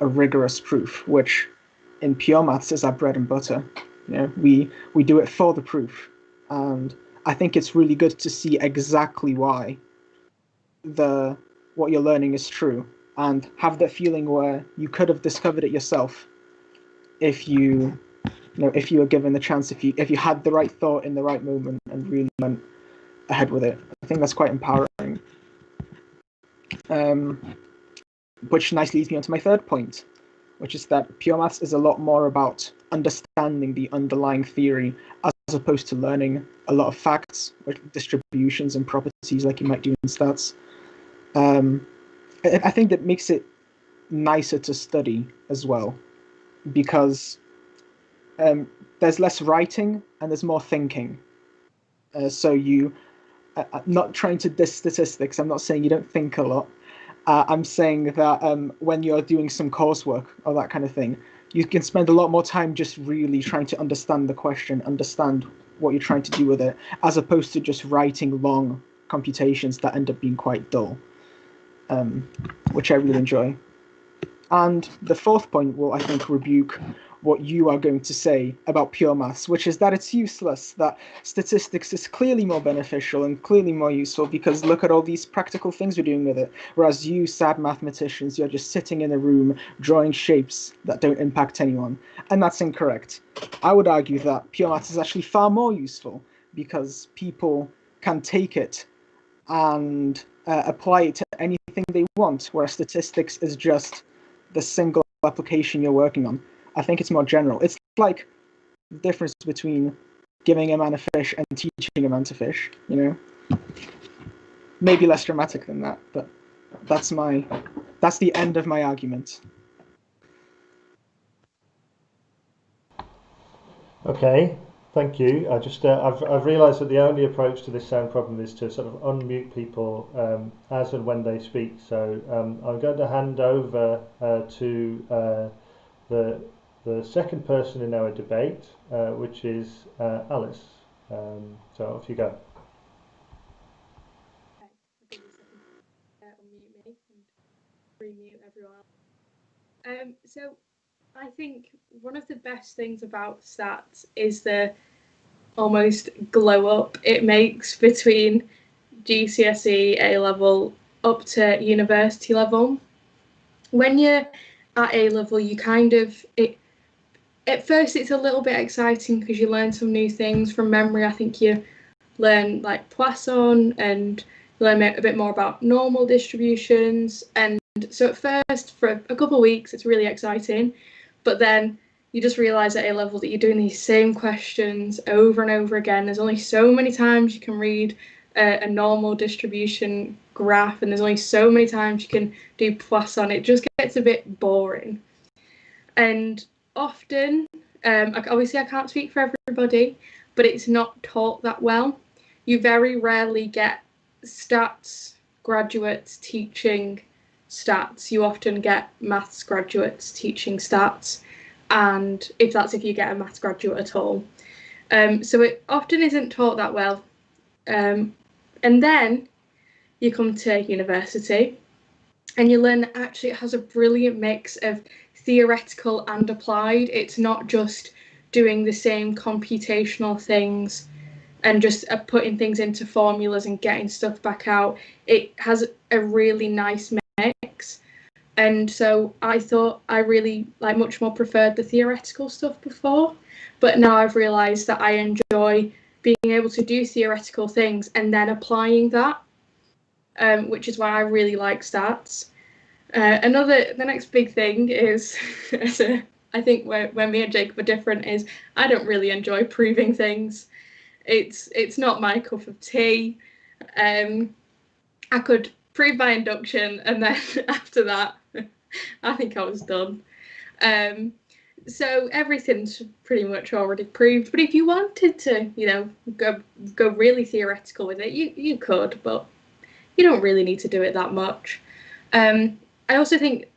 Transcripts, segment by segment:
a rigorous proof, which in pure maths is our bread and butter. You know, we do it for the proof, and I think it's really good to see exactly why what you're learning is true, and have that feeling where you could have discovered it yourself if you were given the chance, if you had the right thought in the right moment and really went ahead with it. I think that's quite empowering. Which nicely leads me on to my third point, which is that pure maths is a lot more about understanding the underlying theory as opposed to learning a lot of facts, like distributions and properties like you might do in stats. I think that makes it nicer to study as well, because there's less writing and there's more thinking. So you, not trying to diss statistics, I'm not saying you don't think a lot. I'm saying that when you're doing some coursework or that kind of thing, you can spend a lot more time just really trying to understand the question, understand what you're trying to do with it, as opposed to just writing long computations that end up being quite dull, which I really enjoy. And the fourth point will, I think, rebuke what you are going to say about pure maths, which is that it's useless, that statistics is clearly more beneficial and clearly more useful because look at all these practical things we're doing with it. Whereas you, sad mathematicians, you're just sitting in a room drawing shapes that don't impact anyone. And that's incorrect. I would argue that pure maths is actually far more useful because people can take it and apply it to anything they want, whereas statistics is just the single application you're working on. I think it's more general. It's like the difference between giving a man a fish and teaching a man to fish, you know? Maybe less dramatic than that, but that's the end of my argument. Okay, thank you. I've realised that the only approach to this sound problem is to sort of unmute people as and when they speak. So I'm going to hand over to the second person in our debate, which is Alice. So off you go. Okay, unmute me and remute everyone. So I think one of the best things about stats is the almost glow up it makes between GCSE, A level, up to university level. When you're at A level, you kind of at first it's a little bit exciting because you learn some new things from memory. I think you learn like Poisson and learn a bit more about normal distributions. And so at first, for a couple of weeks, it's really exciting. But then you just realise at A level that you're doing these same questions over and over again. There's only so many times you can read a normal distribution graph, and there's only so many times you can do Poisson. It just gets a bit boring. And often, obviously I can't speak for everybody, but it's not taught that well. You very rarely get stats graduates teaching stats. You often get maths graduates teaching stats, and if you get a maths graduate at all. So it often isn't taught that well. And then you come to university and you learn that actually it has a brilliant mix of theoretical and applied. It's not just doing the same computational things and just putting things into formulas and getting stuff back out. It has a really nice mix. And so I thought I really much more preferred the theoretical stuff before, but now I've realised that I enjoy being able to do theoretical things and then applying that, which is why I really like stats. The next big thing is, I think where me and Jacob are different is I don't really enjoy proving things. It's not my cup of tea. I could prove by induction, and then after that, I think I was done. So everything's pretty much already proved. But if you wanted to, go really theoretical with it, you could, but you don't really need to do it that much. I also think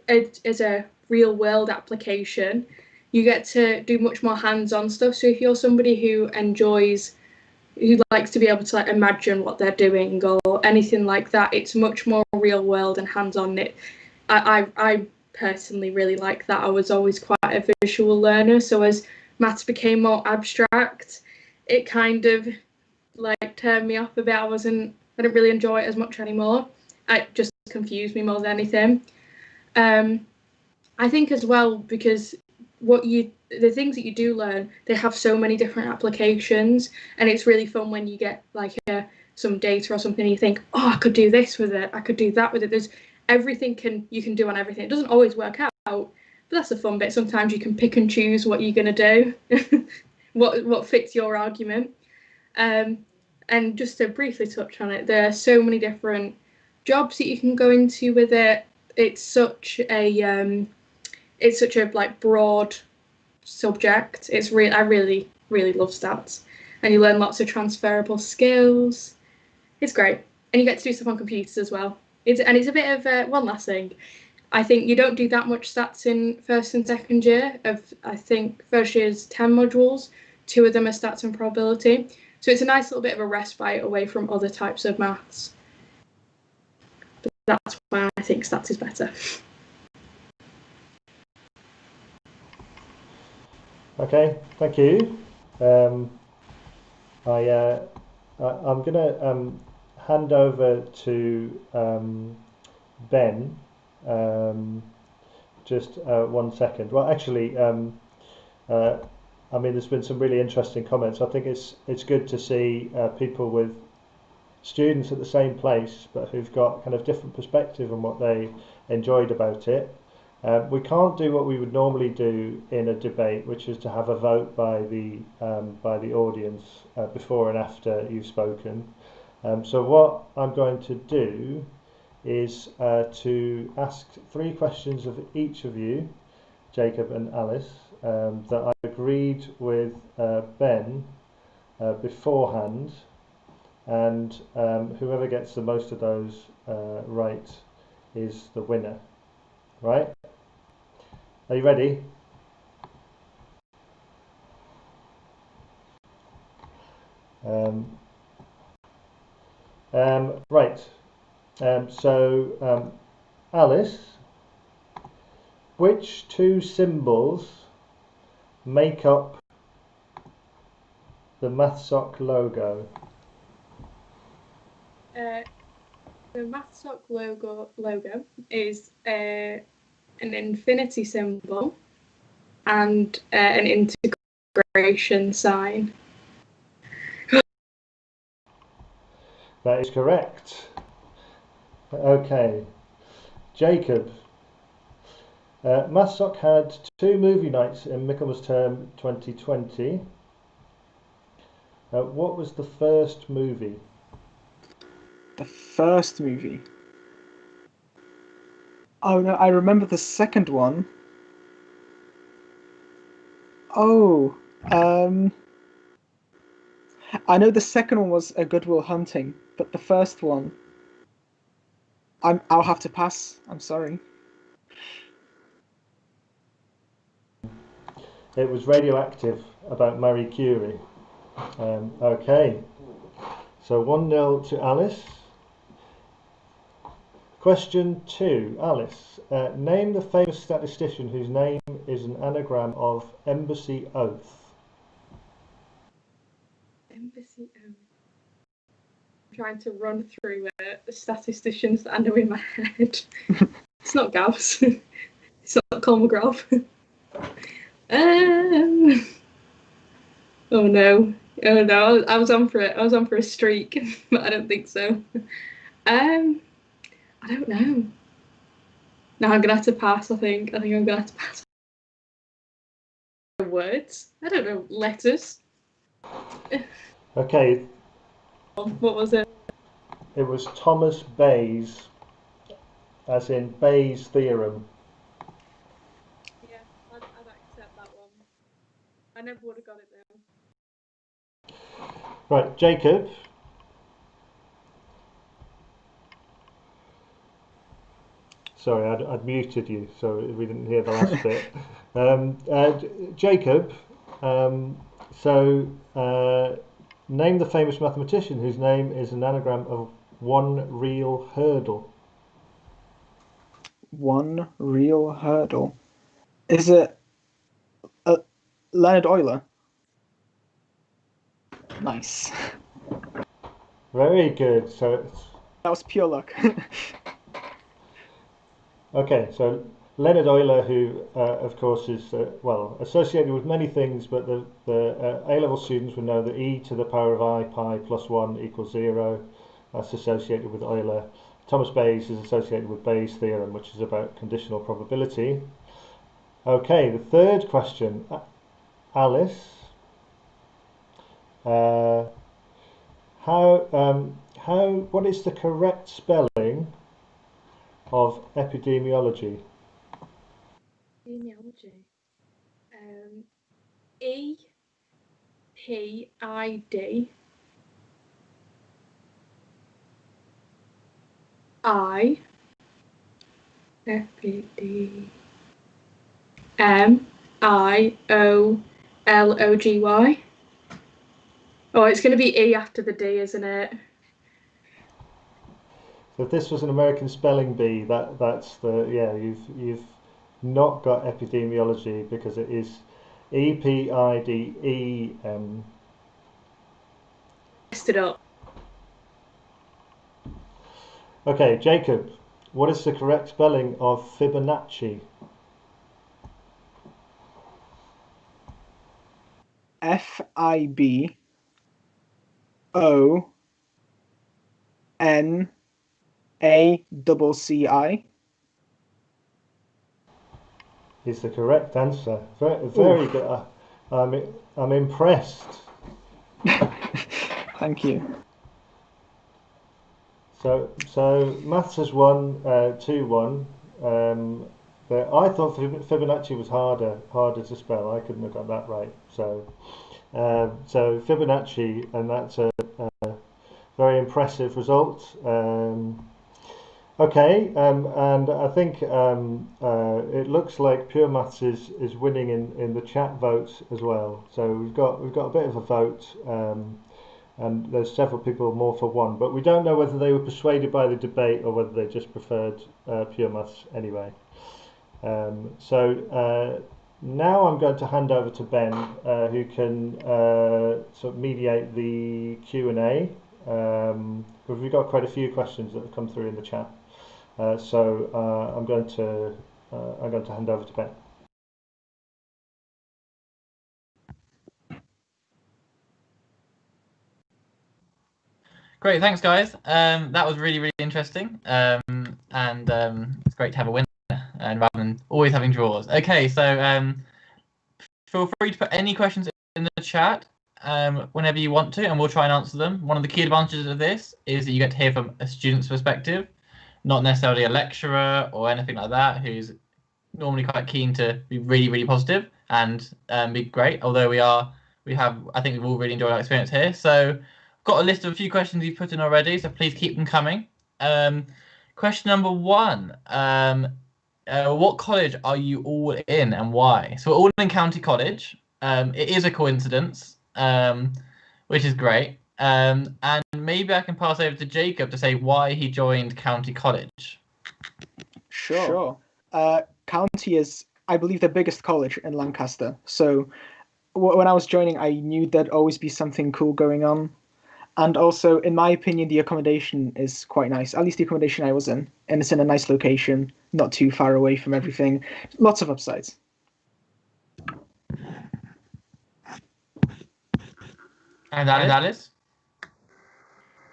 it is a real world application. You get to do much more hands-on stuff. So if you're somebody who likes to be able to imagine what they're doing or anything like that, it's much more real world and hands-on. I personally really like that. I was always quite a visual learner, so as maths became more abstract, it kind of like turned me off a bit. I didn't really enjoy it as much anymore. It just confused me more than anything. I think as well, because the things that you do learn, they have so many different applications, and it's really fun when you get like some data or something and you think, oh, I could do this with it, I could do that with it. There's you can do on everything. It doesn't always work out, but that's the fun bit. Sometimes you can pick and choose what you're going to do, what fits your argument. And just to briefly touch on it, there are so many different jobs that you can go into with it. It's such a like broad subject. I really love stats, and you learn lots of transferable skills. It's great, and you get to do stuff on computers as well. It's a bit of one last thing. I think you don't do that much stats in first and second year. I think first year's 10 modules, 2 of them are stats and probability. So it's a nice little bit of a respite away from other types of maths. But that's why I think stats is better. Okay, thank you. I'm going to hand over to Ben. Just 1 second. Well, actually, I mean, there's been some really interesting comments. I think it's good to see people with students at the same place, but who've got kind of different perspective on what they enjoyed about it. We can't do what we would normally do in a debate, which is to have a vote by the audience before and after you've spoken. So what I'm going to do is to ask 3 questions of each of you, Jacob and Alice, that I agreed with Ben beforehand, and whoever gets the most of those right is the winner. Right? Are you ready? Right. So Alice, which 2 symbols make up the MathSoc logo? The MathSoc logo is an infinity symbol and an integration sign. That is correct. Okay. Jacob, MathSoc had 2 movie nights in Michaelmas Term 2020. What was the first movie? The first movie. Oh no, I remember the second one. Oh, I know the second one was a Good Will Hunting, but the first one, I'll have to pass. I'm sorry. It was Radioactive, about Marie Curie. Okay. So 1-0 to Alice. Question 2, Alice. Name the famous statistician whose name is an anagram of Embassy Oath. Embassy Oath. I'm trying to run through the statisticians that I know in my head. It's not Gauss. It's not Kolmogorov. Oh no. I was on for it. I was on for a streak, but I don't think so. I don't know. No, I'm gonna have to pass. I think I'm gonna have to pass. Words. I don't know. Letters. Okay. What was it? It was Thomas Bayes, as in Bayes' theorem. Yeah, I'd accept that one. I never would have got it though. Right, Jacob. Sorry, I'd muted you, so we didn't hear the last bit. Jacob, name the famous mathematician whose name is an anagram of one real hurdle. One real hurdle. Is it Leonard Euler? Nice. Very good. So it's That was pure luck. okay. So Leonard Euler, who of course is well associated with many things, but the A-level students would know that e to the power of I pi plus 1 equals 0. That's associated with Euler. Thomas Bayes is associated with Bayes' theorem, which is about conditional probability. Okay, the third question, Alice. What is the correct spelling of epidemiology? Epidemiology. EPID EPIDMIOLOGY. Oh, it's going to be E after the D, isn't it? So if this was an American spelling bee, that's the you've not got epidemiology because it is EPIDEM. Messed it up. Okay, Jacob, what is the correct spelling of Fibonacci? FIBONACCI. Is the correct answer. Very, very Oof. good. I'm impressed. Thank you. So maths has won 2-1. I thought Fibonacci was harder to spell. I couldn't have got that right. So Fibonacci, and that's a very impressive result. Okay, and I think it looks like Pure Maths is winning in the chat votes as well. So we've got a bit of a vote, and there's several people more for one, but we don't know whether they were persuaded by the debate or whether they just preferred Pure Maths anyway. Now I'm going to hand over to Ben, who can sort of mediate the Q&A. But we've got quite a few questions that have come through in the chat. I'm going to hand over to Ben. Great, thanks guys. That was really interesting, and it's great to have a winner, and rather than always having draws. Okay, so feel free to put any questions in the chat whenever you want to, and we'll try and answer them. One of the key advantages of this is that you get to hear from a student's perspective, not necessarily a lecturer or anything like that, who's normally quite keen to be really positive and be great. Although I think we've all really enjoyed our experience here. So got a list of a few questions you've put in already, so please keep them coming. Question number 1. What college are you all in and why? So we're all in County College. It is a coincidence, which is great. And maybe I can pass over to Jacob to say why he joined County College. Sure. County is, I believe, the biggest college in Lancaster. So when I was joining, I knew there'd always be something cool going on. And also, in my opinion, the accommodation is quite nice. At least the accommodation I was in. And it's in a nice location, not too far away from everything. Lots of upsides. And Alice?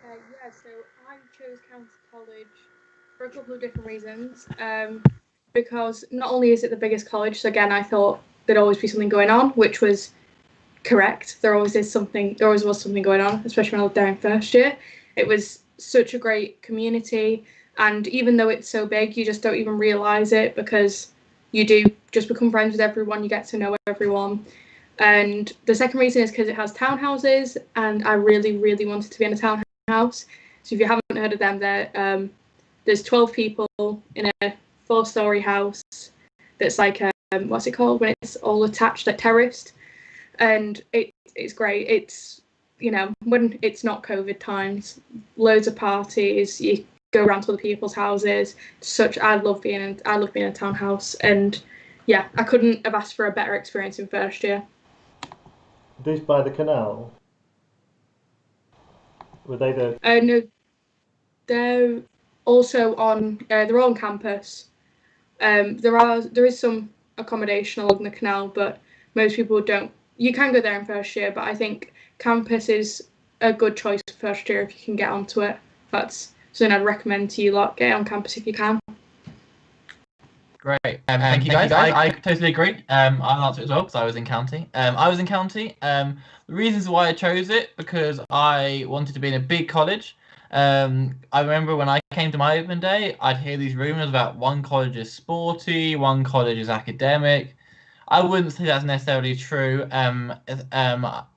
Yeah, so I chose County College for a couple of different reasons. Because not only is it the biggest college, so again, I thought there'd always be something going on, which was correct. There always was something going on, especially when I was there in first year. It was such a great community, and even though it's so big, you just don't even realise it because you do just become friends with everyone, you get to know everyone. And the second reason is because it has townhouses, and I really wanted to be in a townhouse. So if you haven't heard of them, there's 12 people in a 4-story house that's like what's it called when it's all attached, like terraced, and it's great. It's when it's not COVID times, loads of parties. You go around to other people's houses. I love being in a townhouse, and yeah, I couldn't have asked for a better experience in first year. These by the canal? Were they the? No, they're also on. They're all on campus. There is some accommodation along the canal, but most people don't. You can go there in first year, but I think campus is a good choice for first year if you can get onto it. That's something I'd recommend to you lot. Get on campus if you can. Great. Thank you guys. I totally agree. I'll answer it as well because I was in county. I was in county. The reasons why I chose it because I wanted to be in a big college. I remember when I came to my open day, I'd hear these rumors about one college is sporty, one college is academic. I wouldn't say that's necessarily true.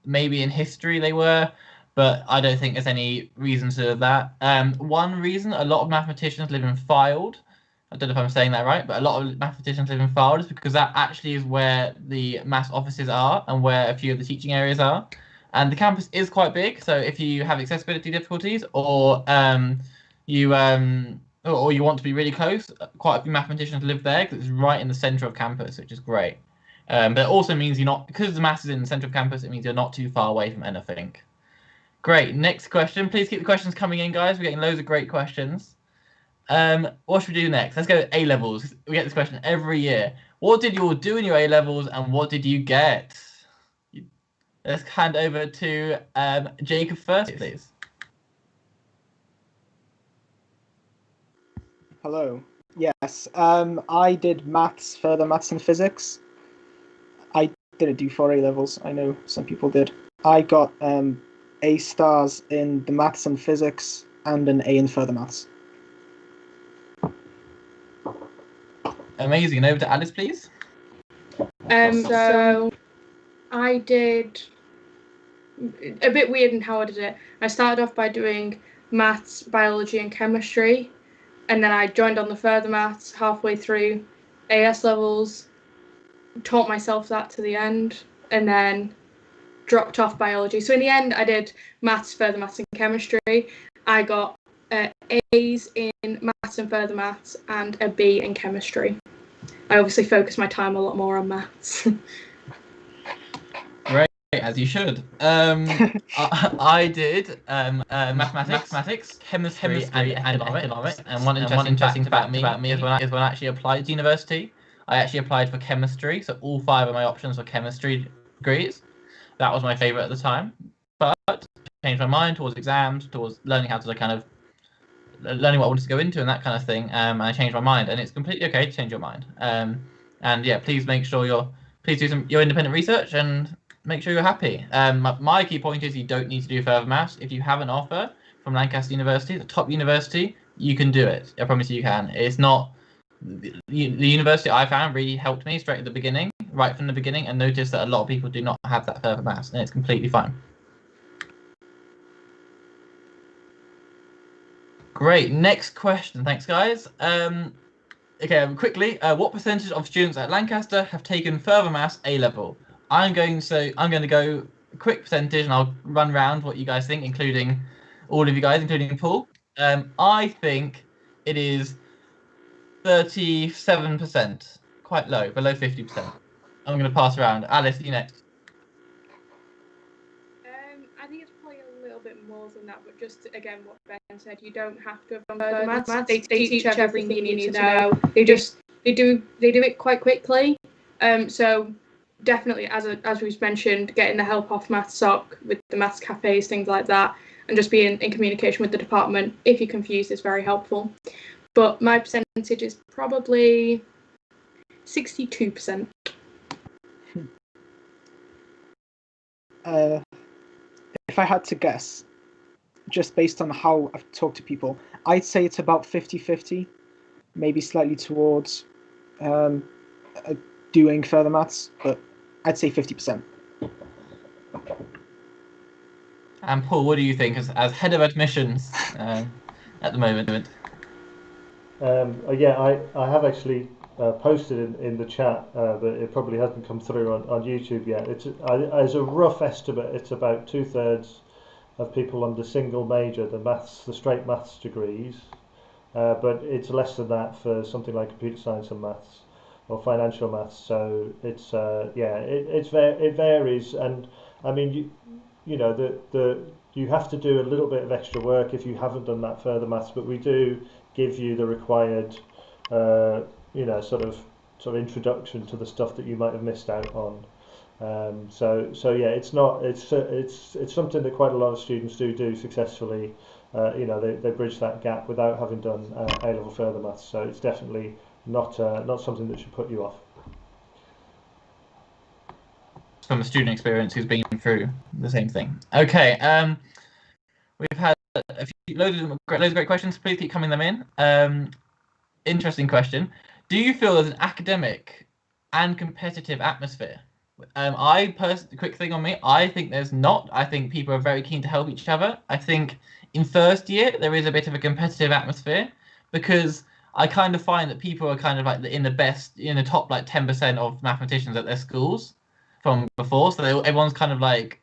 Maybe in history they were, but I don't think there's any reason to that. One reason a lot of mathematicians live in Fylde. I don't know if I'm saying that right, but a lot of mathematicians live in Fylde is because that actually is where the maths offices are and where a few of the teaching areas are. And the campus is quite big, so if you have accessibility difficulties or you want to be really close, quite a few mathematicians live there because it's right in the centre of campus, which is great. But it also means you're not, because the maths is in the centre of campus, it means you're not too far away from anything. Great, next question. Please keep the questions coming in, guys. We're getting loads of great questions. What should we do next? Let's go A levels. We get this question every year. What did you all do in your A levels, and what did you get? Let's hand over to Jacob first, please. Hello. Yes. I did maths, further maths and physics. I didn't do 4 A levels. I know some people did. I got A stars in the maths and physics and an A in further maths. Amazing. Over to Alice, please. So I did a bit weird in how I did it. I started off by doing maths, biology, and chemistry, and then I joined on the further maths halfway through AS levels, taught myself that to the end, and then dropped off biology. So in the end, I did maths, further maths, and chemistry. I got A's in maths and further maths and a B in chemistry. I obviously focused my time a lot more on maths. Great, as you should. I did mathematics, chemistry, and economics. And one interesting fact about me is when I actually applied to university, I actually applied for chemistry. So all 5 of my options were chemistry degrees. That was my favourite at the time. But changed my mind towards exams, towards learning how to kind of learning what I wanted to go into and that kind of thing. And I changed my mind, and it's completely okay to change your mind. And yeah, please make sure please do your independent research and make sure you're happy. My key point is you don't need to do further maths. If you have an offer from Lancaster University, the top university, you can do it. I promise you can. It's not the university I found really helped me straight at the beginning, right from the beginning, and noticed that a lot of people do not have that further maths, and it's completely fine. Great. Next question. Thanks, guys. Okay, quickly, what percentage of students at Lancaster have taken further maths A level? I'm going to go a quick percentage, and I'll run round what you guys think, including all of you guys, including Paul. I think it is 37%, quite low, below 50%. I'm going to pass around. Alice, you next. I think it's probably a little bit more than that, but just again what Ben said, you don't have to have done further maths. They teach everything you need to know. They do it quite quickly. So definitely, as we've mentioned, getting the help off MathSoc with the maths cafes, things like that, and just being in communication with the department if you're confused is very helpful. But my percentage is probably 62%. If I had to guess, just based on how I've talked to people, I'd say it's about 50-50, maybe slightly towards doing further maths, but I'd say 50%. And Paul, what do you think as head of admissions at the moment? Yeah, I have actually posted in the chat, but it probably hasn't come through on YouTube yet. As a rough estimate, it's about 2/3 of people on the single major, the straight maths degrees, but it's less than that for something like computer science and maths or financial maths. So it's it varies, and I mean you know the you have to do a little bit of extra work if you haven't done that further maths, but we do give you the required sort of introduction to the stuff that you might have missed out on. So yeah, it's something that quite a lot of students do successfully. They bridge that gap without having done A-level further maths. So it's definitely not something that should put you off. From a student experience who's been through the same thing. Okay, we've had loads of great questions. Please keep coming them in. Interesting question. Do you feel there's an academic and competitive atmosphere? Quick thing on me, I think there's not. I think people are very keen to help each other. I think in first year there is a bit of a competitive atmosphere because I kind of find that people are kind of like in the top like 10% of mathematicians at their schools from before, so everyone's kind of like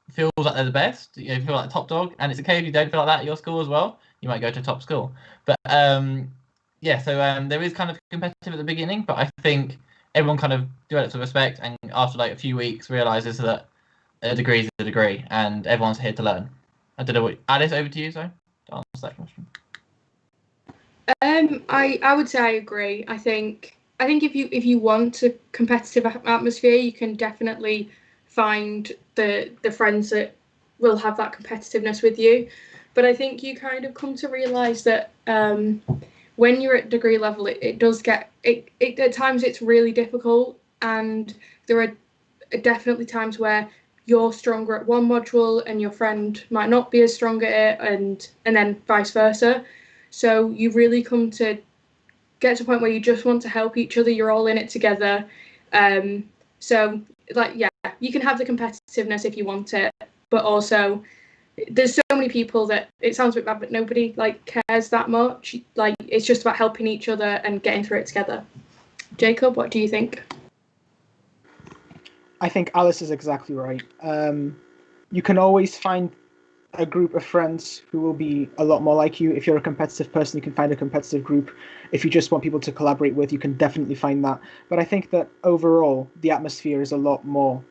feels like they're the best. You feel like top dog, and it's okay if you don't feel like that at your school as well. You might go to a top school, but there is kind of competitive at the beginning, but I think everyone kind of develops a respect, and after like a few weeks realizes that a degree is a degree, and everyone's here to learn. I don't know what Alice, over to you. Sorry, to answer that question. I would say I agree. I think if you want a competitive atmosphere, you can definitely find the friends that will have that competitiveness with you. But I think you kind of come to realize that when you're at degree level, it does get it at times it's really difficult, and there are definitely times where you're stronger at one module and your friend might not be as strong at it, and then vice versa. So you really come to get to a point where you just want to help each other. You're all in it together. So you can have the competitiveness if you want it, but also there's so many people that it sounds a bit bad, but nobody like cares that much. Like it's just about helping each other and getting through it together. Jacob, what do you think? I think Alice is exactly right. You can always find a group of friends who will be a lot more like you. If you're a competitive person, you can find a competitive group. If you just want people to collaborate with, you can definitely find that. But I think that overall, the atmosphere is a lot more,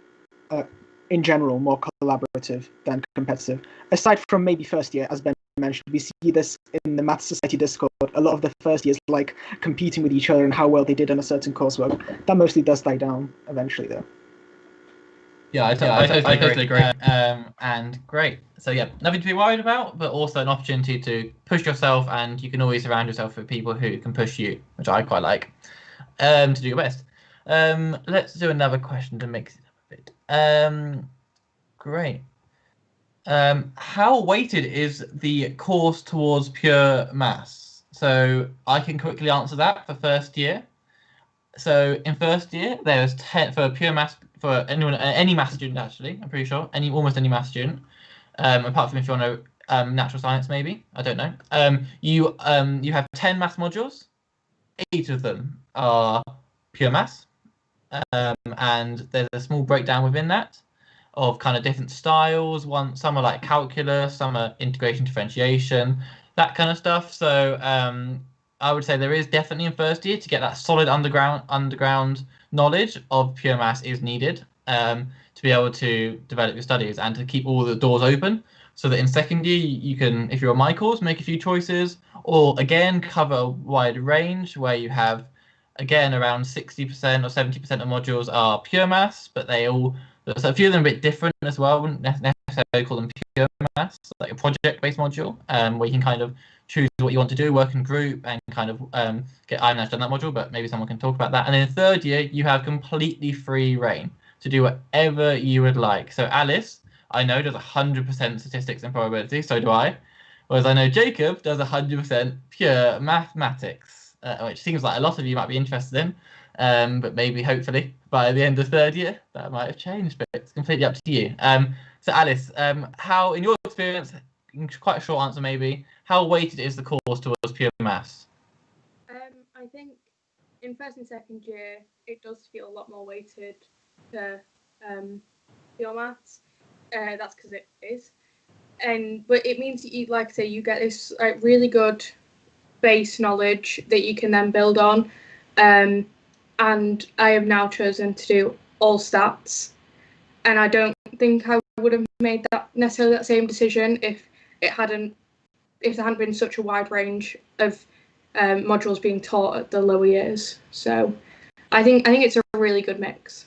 in general, more collaborative than competitive. Aside from maybe first year, as Ben mentioned, we see this in the Math Society Discord. A lot of the first years like competing with each other and how well they did on a certain coursework. That mostly does die down eventually, though. Yeah, I totally agree. And great. So yeah, nothing to be worried about, but also an opportunity to push yourself, and you can always surround yourself with people who can push you, which I quite like. To do your best. Let's do another question to mix it up a bit. Great. How weighted is the course towards pure maths? So I can quickly answer that for first year. So in first year, there's 10 for pure maths for anyone, any maths student actually. I'm pretty sure almost any maths student, apart from if you want to natural science maybe. I don't know. You have 10 maths modules. 8 of them are pure maths, and there's a small breakdown within that of kind of different styles. Some are like calculus, some are integration, differentiation, that kind of stuff. So I would say there is definitely in first year to get that solid underground knowledge of pure maths is needed to be able to develop your studies and to keep all the doors open, so that in second year you can, if you're on my course, make a few choices, or again cover a wide range where you have again around 60% or 70% of modules are pure maths, but so a few of them are a bit different as well. I wouldn't necessarily call them pure maths, like a project-based module, where you can kind of choose what you want to do, work in group, and kind of get. I've never done that module, but maybe someone can talk about that. And in third year, you have completely free reign to do whatever you would like. So Alice, I know, does 100% statistics and probability, so do I. Whereas I know Jacob does 100% pure mathematics, which seems like a lot of you might be interested in. But maybe, hopefully, by the end of third year, that might have changed, but it's completely up to you. So Alice, how, in your experience, quite a short answer maybe, how weighted is the course towards pure maths? I think in first and second year, it does feel a lot more weighted to pure maths. That's because it is. But it means that you, like I say, you get this really good base knowledge that you can then build on. And I have now chosen to do all stats. And I don't think I would have made that necessarily that same decision if there hadn't been such a wide range of modules being taught at the lower years. So I think it's a really good mix.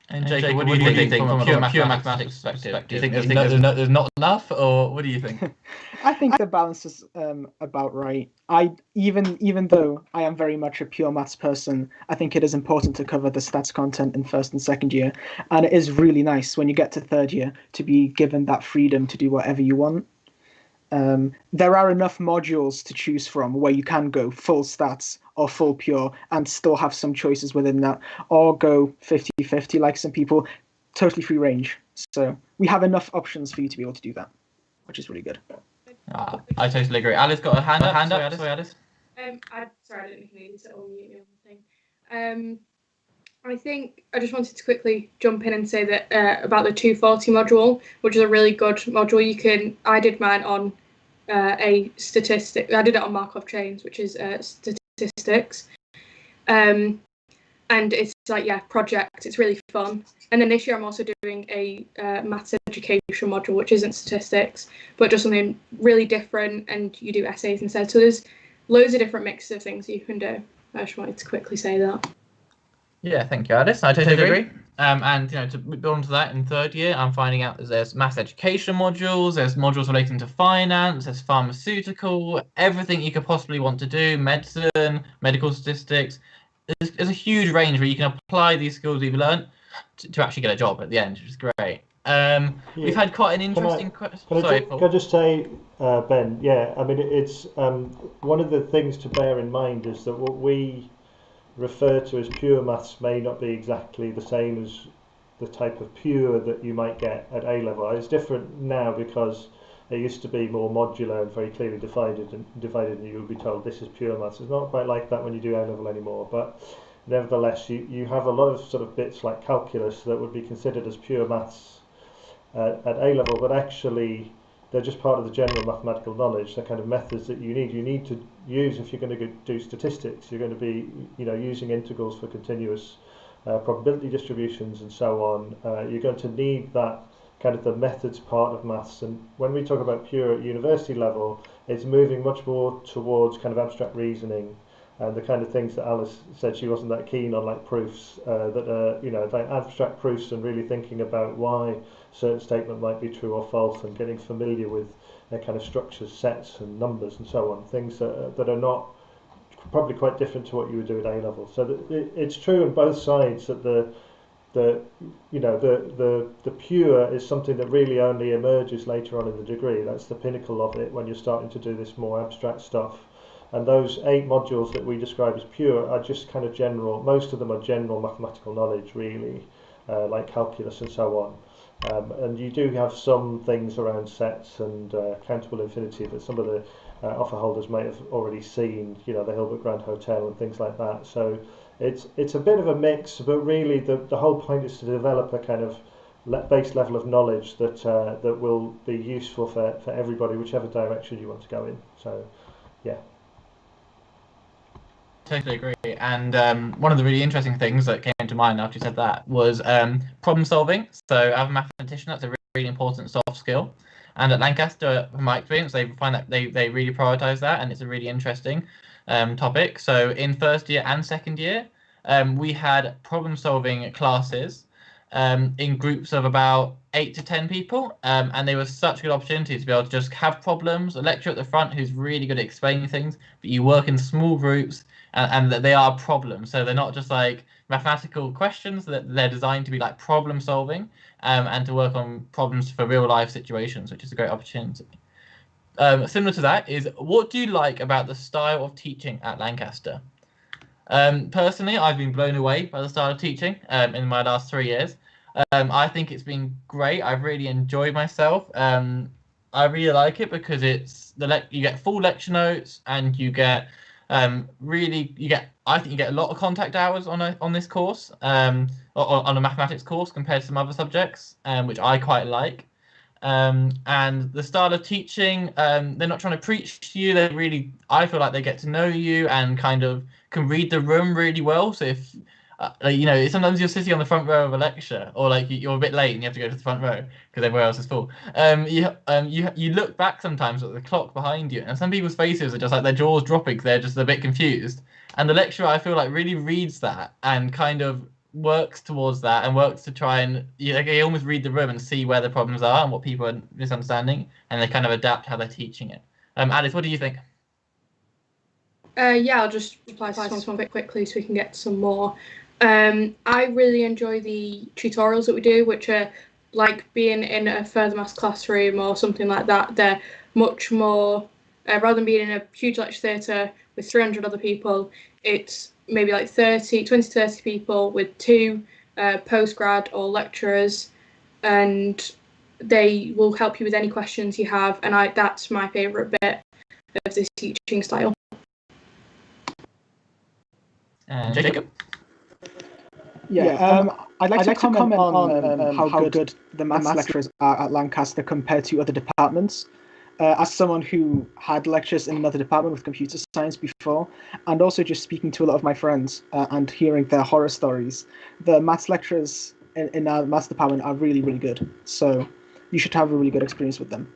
And Jacob, what do you think from a pure mathematics perspective? Do you think there's not enough, or what do you think? I think the balance is about right. Even though I am very much a pure maths person, I think it is important to cover the stats content in first and second year, and it is really nice when you get to third year to be given that freedom to do whatever you want. There are enough modules to choose from where you can go full stats or full pure and still have some choices within that, or go 50-50 like some people, totally free range. So we have enough options for you to be able to do that, which is really good. I totally agree. Alice got a hand up. Sorry, Alice. Sorry, I didn't think I needed to unmute you on the thing. I think I just wanted to quickly jump in and say that about the 240 module, which is a really good module. I did mine on a statistic. I did it on Markov chains, which is statistics. And it's like, project. It's really fun. And then this year I'm also doing a maths education module, which isn't statistics, but just something really different, and you do essays instead. So there's loads of different mixes of things you can do. I just wanted to quickly say that. Yeah, thank you, Alice. I totally agree. And to build on to that, in third year, I'm finding out that there's maths education modules, there's modules relating to finance, there's pharmaceutical, everything you could possibly want to do, medicine, medical statistics. There's a huge range where you can apply these skills you've learned to actually get a job at the end, which is great. We've had quite an interesting question. Can I just say, Ben? Yeah, I mean, it's one of the things to bear in mind is that what we refer to as pure maths may not be exactly the same as the type of pure that you might get at A level. It's different now because it used to be more modular and very clearly divided, and you would be told this is pure maths. It's not quite like that when you do A level anymore, but nevertheless you have a lot of sort of bits like calculus that would be considered as pure maths at A level, but actually they're just part of the general mathematical knowledge, the kind of methods that you need to use if you're going to do statistics. You're going to be using integrals for continuous probability distributions and so on. You're going to need that kind of the methods part of maths, and when we talk about pure at university level, it's moving much more towards kind of abstract reasoning and the kind of things that Alice said she wasn't that keen on, like proofs, like abstract proofs, and really thinking about why a certain statement might be true or false, and getting familiar with kind of structures, sets and numbers and so on, things that are not probably quite different to what you would do at A level. So it's true on both sides that the pure is something that really only emerges later on in the degree. That's the pinnacle of it when you're starting to do this more abstract stuff. And those 8 modules that we describe as pure are just kind of general. Most of them are general mathematical knowledge, really, like calculus and so on. And you do have some things around sets and countable infinity that some of the offer holders may have already seen, the Hilbert Grand Hotel and things like that. So it's a bit of a mix, but really the whole point is to develop a kind of base level of knowledge that will be useful for everybody, whichever direction you want to go in. So, yeah. Totally agree. And one of the really interesting things that came to mind after you said that was problem solving. So as a mathematician, that's a really important soft skill. And at Lancaster, from my experience, they find that they really prioritise that, and it's a really interesting topic. So in first year and second year, we had problem solving classes in groups of about 8 to 10 people, and they were such a good opportunity to be able to just have problems, a lecturer at the front who's really good at explaining things, but you work in small groups, and that they are problems. So they're not just like mathematical questions, that they're designed to be like problem solving, and to work on problems for real life situations, which is a great opportunity. Similar to that is, what do you like about the style of teaching at Lancaster? Personally, I've been blown away by the style of teaching in my last 3 years. I think it's been great. I've really enjoyed myself. I really like it because you get full lecture notes, and you get I think you get a lot of contact hours on this course, on a mathematics course compared to some other subjects, which I quite like. And the style of teaching, they're not trying to preach to you. They really, I feel like they get to know you and kind of can read the room really well. So if you know, sometimes you're sitting on the front row of a lecture, or like you're a bit late and you have to go to the front row because everywhere else is full. You look back sometimes at the clock behind you, and some people's faces are just like their jaws dropping because they're just a bit confused. And the lecturer, I feel like, really reads that and kind of works towards that and works to try and they almost read the room and see where the problems are and what people are misunderstanding, and they kind of adapt how they're teaching it. Alice, what do you think? Yeah, I'll just reply to this one quickly so we can get some more. I really enjoy the tutorials that we do, which are like being in a further maths classroom or something like that. They're much more, rather than being in a huge lecture theatre with 300 other people, it's maybe like 20 to 30 people with 2 postgrad or lecturers, and they will help you with any questions you have. And that's my favourite bit of this teaching style. And Jacob? Yeah, I'd like to comment on how good the maths lecturers are at Lancaster compared to other departments. As someone who had lectures in another department with computer science before, and also just speaking to a lot of my friends and hearing their horror stories, the maths lecturers in our maths department are really, really good. So you should have a really good experience with them.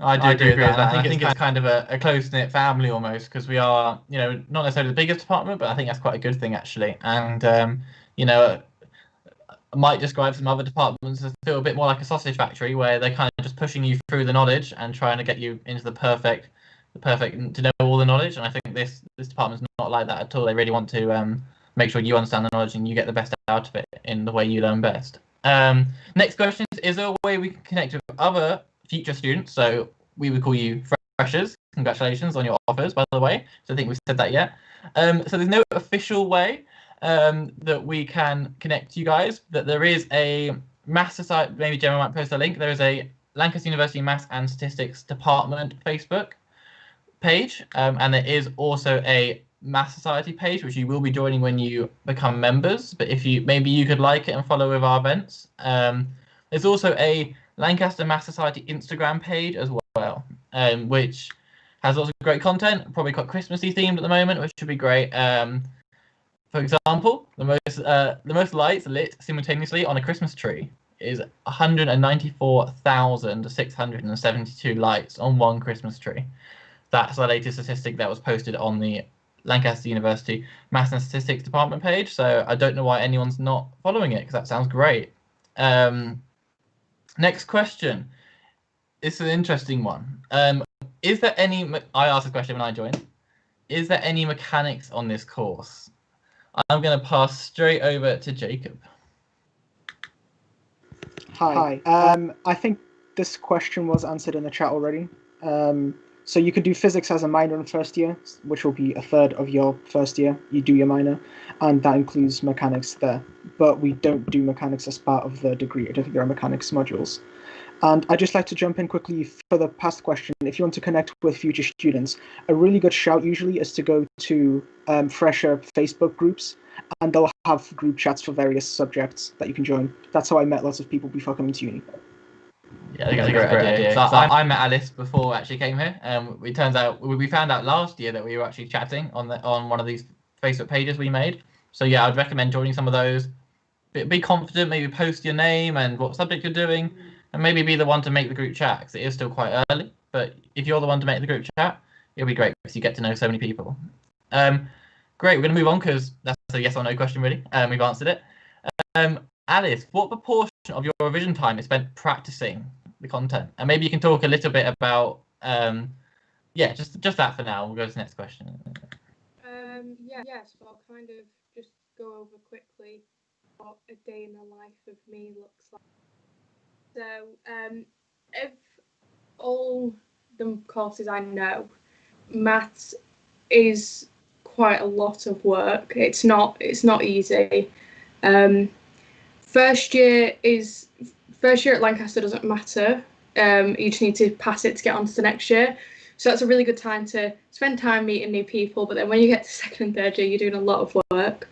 I do agree with that, and I think it's kind of a close-knit family almost, because we are, you know, not necessarily the biggest department, but I think that's quite a good thing actually. And you know, I might describe some other departments as feel a bit more like a sausage factory, where they're kind of just pushing you through the knowledge and trying to get you into the perfect to know all the knowledge. And I think this department's not like that at all. They really want to make sure you understand the knowledge and you get the best out of it in the way you learn best. Next question is there a way we can connect with other future students? So we would call you freshers. Congratulations on your offers, by the way. So I think we've said that yet. So there's no official way that we can connect you guys, but there is a Maths Society, maybe Gemma might post a link. There is a Lancaster University Maths and Statistics Department Facebook page, and there is also a Maths Society page, which you will be joining when you become members. But if you maybe you could like it and follow with our events. There's also a Lancaster Maths Society Instagram page as well, which has lots of great content, probably quite Christmassy themed at the moment, which should be great. For example, the most lights lit simultaneously on a Christmas tree is 194,672 lights on one Christmas tree. That's the latest statistic that was posted on the Lancaster University Maths and Statistics Department page. So I don't know why anyone's not following it, because that sounds great. Next question. It's an interesting one. Is there any? I asked a question when I joined. Is there any mechanics on this course? I'm going to pass straight over to Jacob. Hi. I think this question was answered in the chat already. So you could do physics as a minor in first year, which will be a third of your first year. You do your minor, and that includes mechanics there. But we don't do mechanics as part of the degree. I don't think there are mechanics modules. And I'd just like to jump in quickly for the past question. If you want to connect with future students, a really good shout usually is to go to fresher Facebook groups, and they'll have group chats for various subjects that you can join. That's how I met lots of people before coming to uni. Yeah, I think that's a great idea. So I met Alice before I actually came here. It turns out we found out last year that we were actually chatting on one of these Facebook pages we made. So yeah, I'd recommend joining some of those. Be confident, maybe post your name and what subject you're doing, and maybe be the one to make the group chat, because it is still quite early. But if you're the one to make the group chat, it'll be great because you get to know so many people. Great, we're going to move on because that's a yes or no question, really. We've answered it. Alice, what proportion of your revision time is spent practicing the content? And maybe you can talk a little bit about, yeah, just that for now. We'll go to the next question. So I'll kind of just go over quickly what a day in the life of me looks like. So, if all the courses I know, maths is quite a lot of work. It's not easy. First year at Lancaster doesn't matter. You just need to pass it to get on to the next year. So that's a really good time to spend time meeting new people. But then when you get to second and third year, you're doing a lot of work.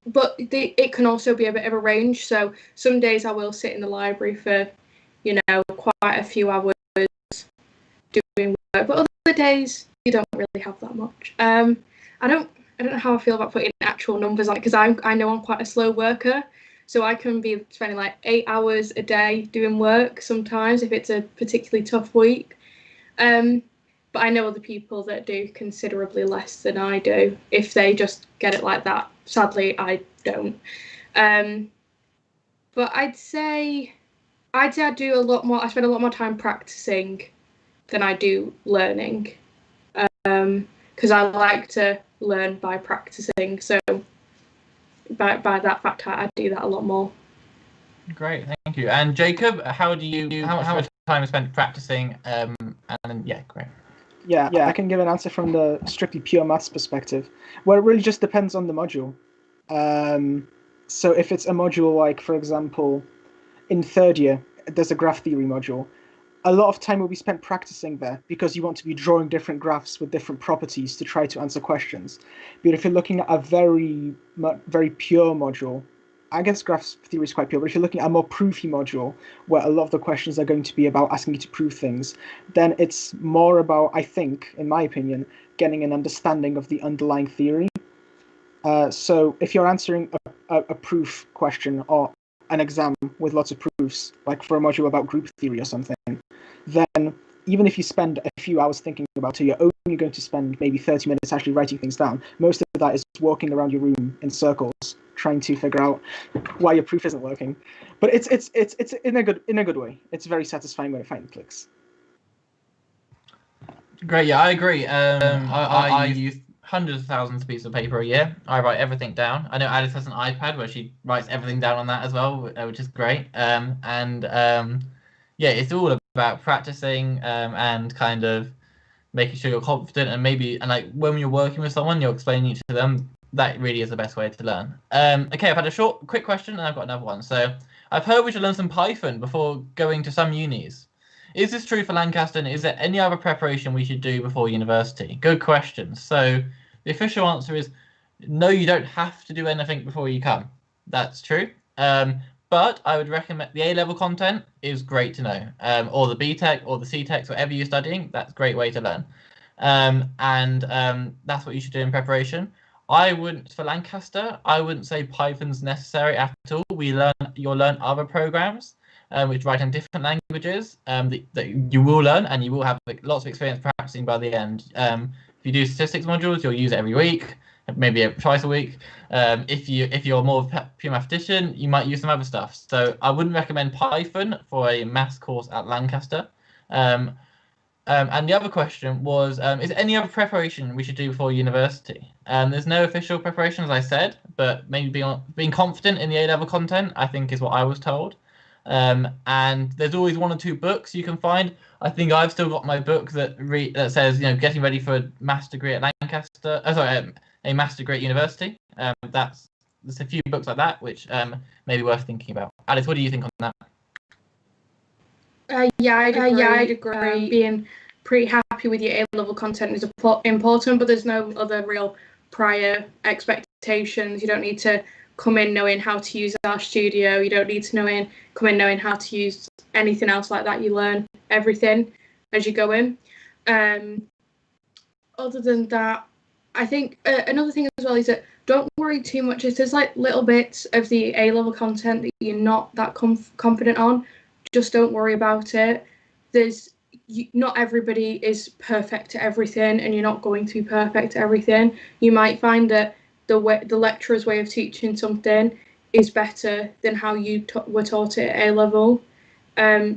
but it can also be a bit of a range. So some days I will sit in the library for, quite a few hours doing work, but other days you don't really have that much. I don't know how I feel about putting actual numbers on it, because I know I'm quite a slow worker, so I can be spending like 8 hours a day doing work sometimes if it's a particularly tough week. But I know other people that do considerably less than I do if they just get it like that. Sadly, I don't. But I'd say I do a lot more. I spend a lot more time practicing than I do learning, because I like to learn by practicing. So by that fact, I do that a lot more. Great, thank you. And Jacob, how much time is spent practicing? And yeah, great. Yeah, I can give an answer from the strictly pure maths perspective. Well, it really just depends on the module. So if it's a module like, for example, in third year, there's a graph theory module. A lot of time will be spent practicing there because you want to be drawing different graphs with different properties to try to answer questions. But if you're looking at a very pure module, I guess graph theory is quite pure, but if you're looking at a more proofy module where a lot of the questions are going to be about asking you to prove things, then it's more about, I think, in my opinion, getting an understanding of the underlying theory. So if you're answering a proof question or an exam with lots of proofs, like for a module about group theory or something, then even if you spend a few hours thinking about it, you're only going to spend maybe 30 minutes actually writing things down. Most of that is walking around your room in circles, trying to figure out why your proof isn't working. But it's in a good way. It's very satisfying when it finally clicks. Great, yeah, I agree. I use hundreds of thousands of pieces of paper a year. I write everything down. I know Alice has an iPad where she writes everything down on that as well, which is great. Yeah, it's all about practicing and kind of making sure you're confident, and like when you're working with someone, you're explaining it to them. That really is the best way to learn. Okay, I've had a quick question, and I've got another one. So I've heard we should learn some Python before going to some unis. Is this true for Lancaster, and is there any other preparation we should do before university? Good question. So the official answer is no, you don't have to do anything before you come. That's true. But I would recommend the A-level content is great to know, or the B-Tech or the C-Tech, whatever you're studying, that's a great way to learn. That's what you should do in preparation. For Lancaster, I wouldn't say Python's necessary at all. You'll learn other programs, which write in different languages that you will learn, and you will have lots of experience practicing by the end. If you do statistics modules, you'll use it every week, maybe twice a week. If you're more of a pure mathematician, you might use some other stuff. So I wouldn't recommend Python for a maths course at Lancaster. And the other question was, is there any other preparation we should do before university? There's no official preparation, as I said, but maybe being confident in the A-level content, I think, is what I was told. And there's always one or two books you can find. I think I've still got my book that says, getting ready for a maths degree at Lancaster. A maths degree at university. There's a few books like that which may be worth thinking about. Alice, what do you think on that? Yeah, I'd agree. Being pretty happy with your A-level content is important, but there's no other real prior expectations. You don't need to come in knowing how to use RStudio. You don't need to come in knowing how to use anything else like that. You learn everything as you go in. Other than that, I think another thing as well is that don't worry too much if there's like little bits of the A-level content that you're not that confident on. Just don't worry about it. Not everybody is perfect at everything, and you're not going to be perfect at everything. You might find that the lecturer's way of teaching something is better than how you were taught it at A-level.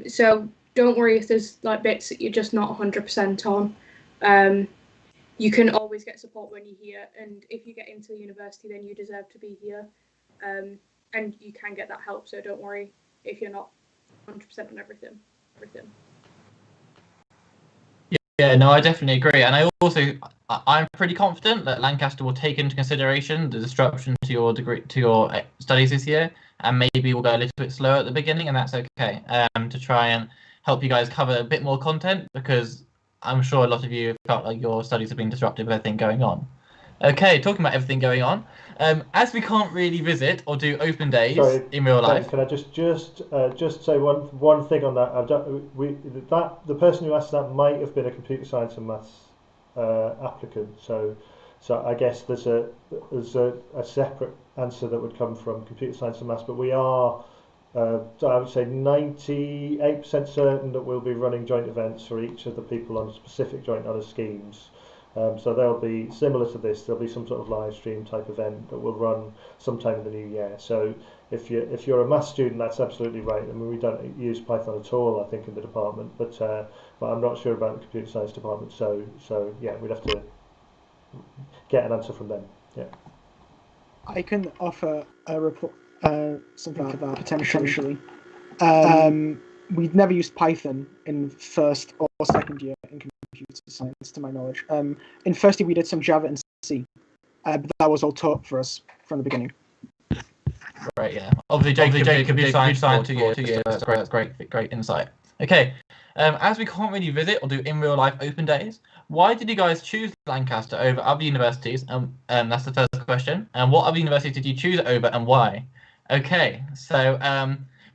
So don't worry if there's like bits that you're just not 100% on. You can always get support when you're here, and if you get into the university, then you deserve to be here, and you can get that help. So don't worry if you're not 100% on everything. Yeah, no, I definitely agree, and I'm pretty confident that Lancaster will take into consideration the disruption to your degree, to your studies this year, and maybe we'll go a little bit slower at the beginning, and that's okay. To try and help you guys cover a bit more content, because I'm sure a lot of you felt like your studies have been disrupted with everything going on. Okay, talking about everything going on. As we can't really visit or do open days Sorry, in real Ben, life. can I just say one thing on that? The person who asked that might have been a computer science and maths applicant. So I guess there's a separate answer that would come from computer science and maths. But we are, I would say, 98% certain that we'll be running joint events for each of the people on specific joint honours schemes. So they'll be similar to this. There'll be some sort of live stream type event that will run sometime in the new year. So if you're a maths student, that's absolutely right. I mean, we don't use Python at all, I think, in the department, but I'm not sure about the computer science department. So yeah, we'd have to get an answer from them. Yeah. I can offer a report, something for that potentially. We'd never used Python in first or second year in computer science, to my knowledge. In first year, we did some Java and C, but that was all taught for us from the beginning. Right, yeah. Obviously, Jacob computer science for 2 years. So that's great insight. Okay, as we can't really visit or do in real life open days, why did you guys choose Lancaster over other universities? That's the first question. And what other universities did you choose over and why? Okay, so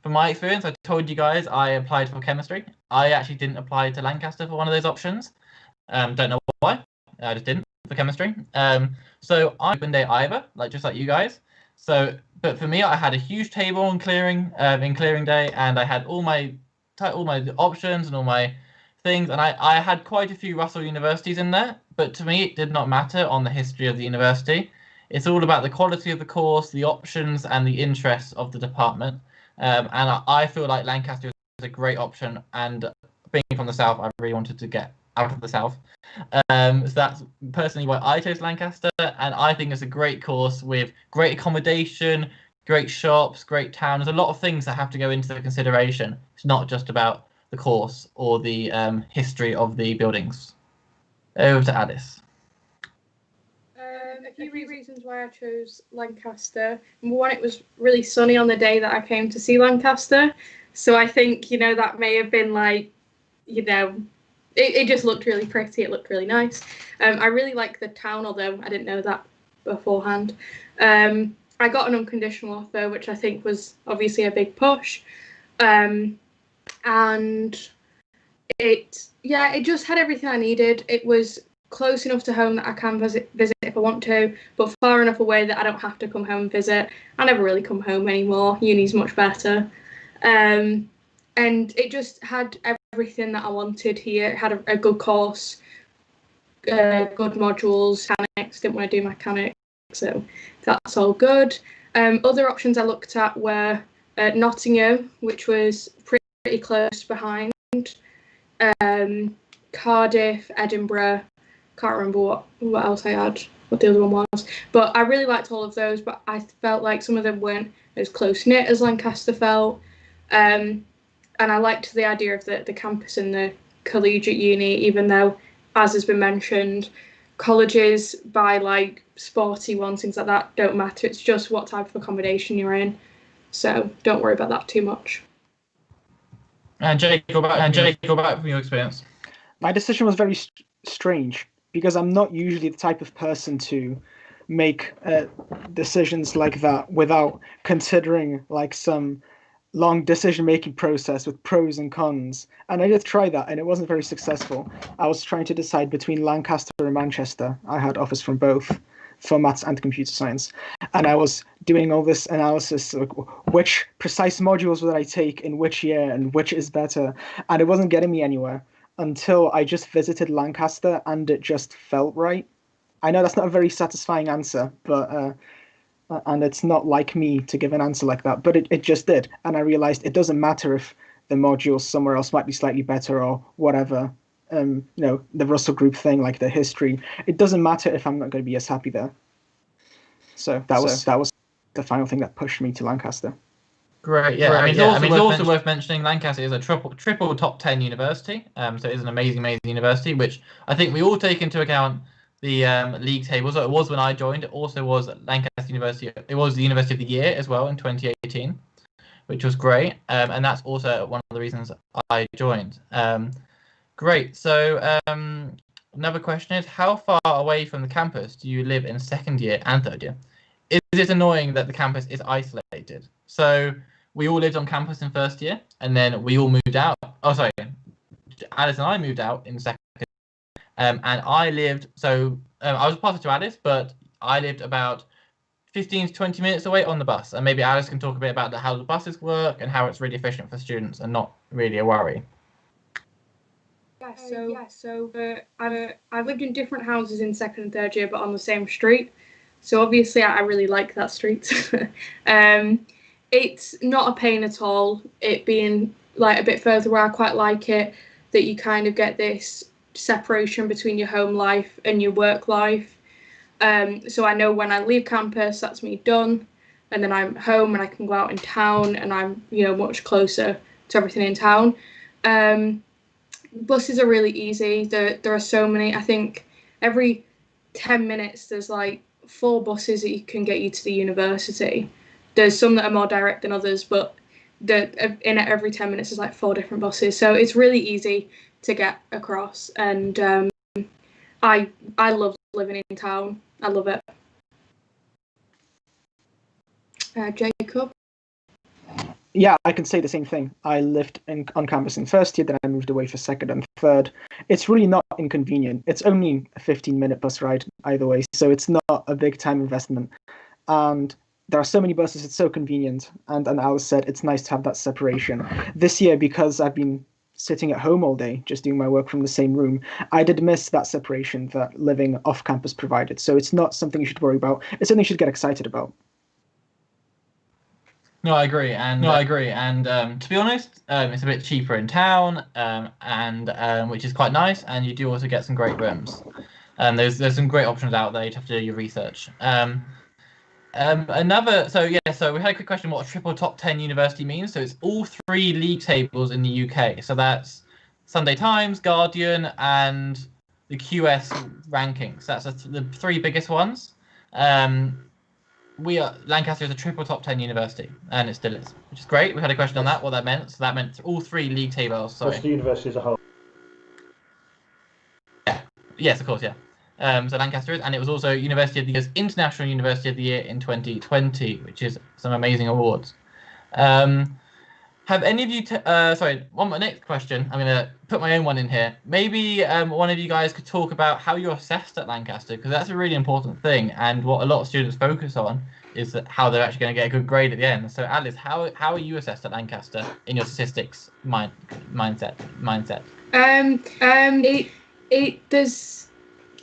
from my experience, I told you guys I applied for chemistry. I actually didn't apply to Lancaster for one of those options. Don't know why. I just didn't for chemistry. So I open day either, just like you guys. So, but for me, I had a huge table in clearing day, and I had all my options and all my things, and I had quite a few Russell universities in there. But to me, it did not matter on the history of the university. It's all about the quality of the course, the options, and the interests of the department. And I feel like Lancaster is a great option. And being from the south, I really wanted to get out of the south. So that's personally why I chose Lancaster, and I think it's a great course with great accommodation, great shops, great town. There's a lot of things that have to go into the consideration. It's not just about the course or the history of the buildings. Over to Alice. A few reasons why I chose Lancaster. Number one, it was really sunny on the day that I came to see Lancaster. So I think, that may have been it just looked really pretty. It looked really nice. I really like the town, although I didn't know that beforehand. I got an unconditional offer, which I think was obviously a big push. And it just had everything I needed. It was close enough to home that I can visit if I want to, but far enough away that I don't have to come home and visit. I never really come home anymore. Uni's much better. And it just had everything that I wanted here. It had a good course, good modules, mechanics. Didn't want to do mechanics, so that's all good. Other options I looked at were Nottingham, which was pretty close behind. Cardiff, Edinburgh. Can't remember what else I had, what the other one was. But I really liked all of those, but I felt like some of them weren't as close-knit as Lancaster felt. And I liked the idea of the campus and the collegiate uni, even though, as has been mentioned, colleges by sporty ones, things like that, don't matter. It's just what type of accommodation you're in. So don't worry about that too much. And Jake, go back from your experience. My decision was very strange because I'm not usually the type of person to make decisions like that without considering some long decision-making process with pros and cons. And I did try that, and it wasn't very successful. I was trying to decide between Lancaster and Manchester. I had offers from both for maths and computer science. And I was doing all this analysis, which precise modules would I take in which year and which is better. And it wasn't getting me anywhere until I just visited Lancaster and it just felt right. I know that's not a very satisfying answer, but and it's not like me to give an answer like that, but it just did. And I realized it doesn't matter if the modules somewhere else might be slightly better or whatever. The Russell Group thing, like the history, it doesn't matter if I'm not going to be as happy there. So that was the final thing that pushed me to Lancaster. Great, yeah. I mean, it's also worth mentioning Lancaster is a triple top 10 university. So it is an amazing university, which I think we all take into account the league table. So it was when I joined. It also was Lancaster University. It was the University of the Year as well in 2018, which was great. And that's also one of the reasons I joined. Great. So another question is, how far away from the campus do you live in second year and third year? Is it annoying that the campus is isolated? So we all lived on campus in first year, and then we all moved out. Oh, sorry, Alice and I moved out in second. And I lived, I was passed to Alice, but I lived about 15 to 20 minutes away on the bus. And maybe Alice can talk a bit about how the buses work and how it's really efficient for students and not really a worry. I've lived in different houses in second and third year, but on the same street. So obviously I really like that street. It's not a pain at all. It being like a bit further where I quite like it, that you kind of get this separation between your home life and your work life. So I know when I leave campus, that's me done, and then I'm home and I can go out in town, and I'm much closer to everything in town. Buses are really easy. There are so many. I think every 10 minutes there's like 4 buses that can get you to the university. There's some that are more direct than others, but in every 10 minutes there's like 4 different buses. So it's really easy to get across, and I love living in town. I love it. Jacob? Yeah, I can say the same thing. I lived on campus in first year, then I moved away for second and third. It's really not inconvenient. It's only a 15-minute bus ride either way, so it's not a big time investment. And there are so many buses, it's so convenient. And Alice said it's nice to have that separation. This year, because I've been sitting at home all day, just doing my work from the same room, I did miss that separation that living off campus provided. So it's not something you should worry about. It's something you should get excited about. No, I agree, and to be honest, it's a bit cheaper in town, and which is quite nice, and you do also get some great rooms. There's some great options out there. You have to do your research. So we had a quick question: what a triple top 10 university means. So it's all 3 league tables in the UK. So that's Sunday Times, Guardian, and the QS rankings. That's the 3 biggest ones. Lancaster is a triple top 10 university, and it still is, which is great. We had a question on that, what that meant. So that meant all 3 league tables. Sorry. That's the university as a whole. Yeah. Yes, of course, yeah. So Lancaster is, and it was also University of the Year's International University of the Year in 2020, which is some amazing awards. Have any of you? My next question. I'm going to put my own one in here. Maybe one of you guys could talk about how you're assessed at Lancaster, because that's a really important thing, and what a lot of students focus on is that how they're actually going to get a good grade at the end. So, Alice, how are you assessed at Lancaster in your statistics mindset? There's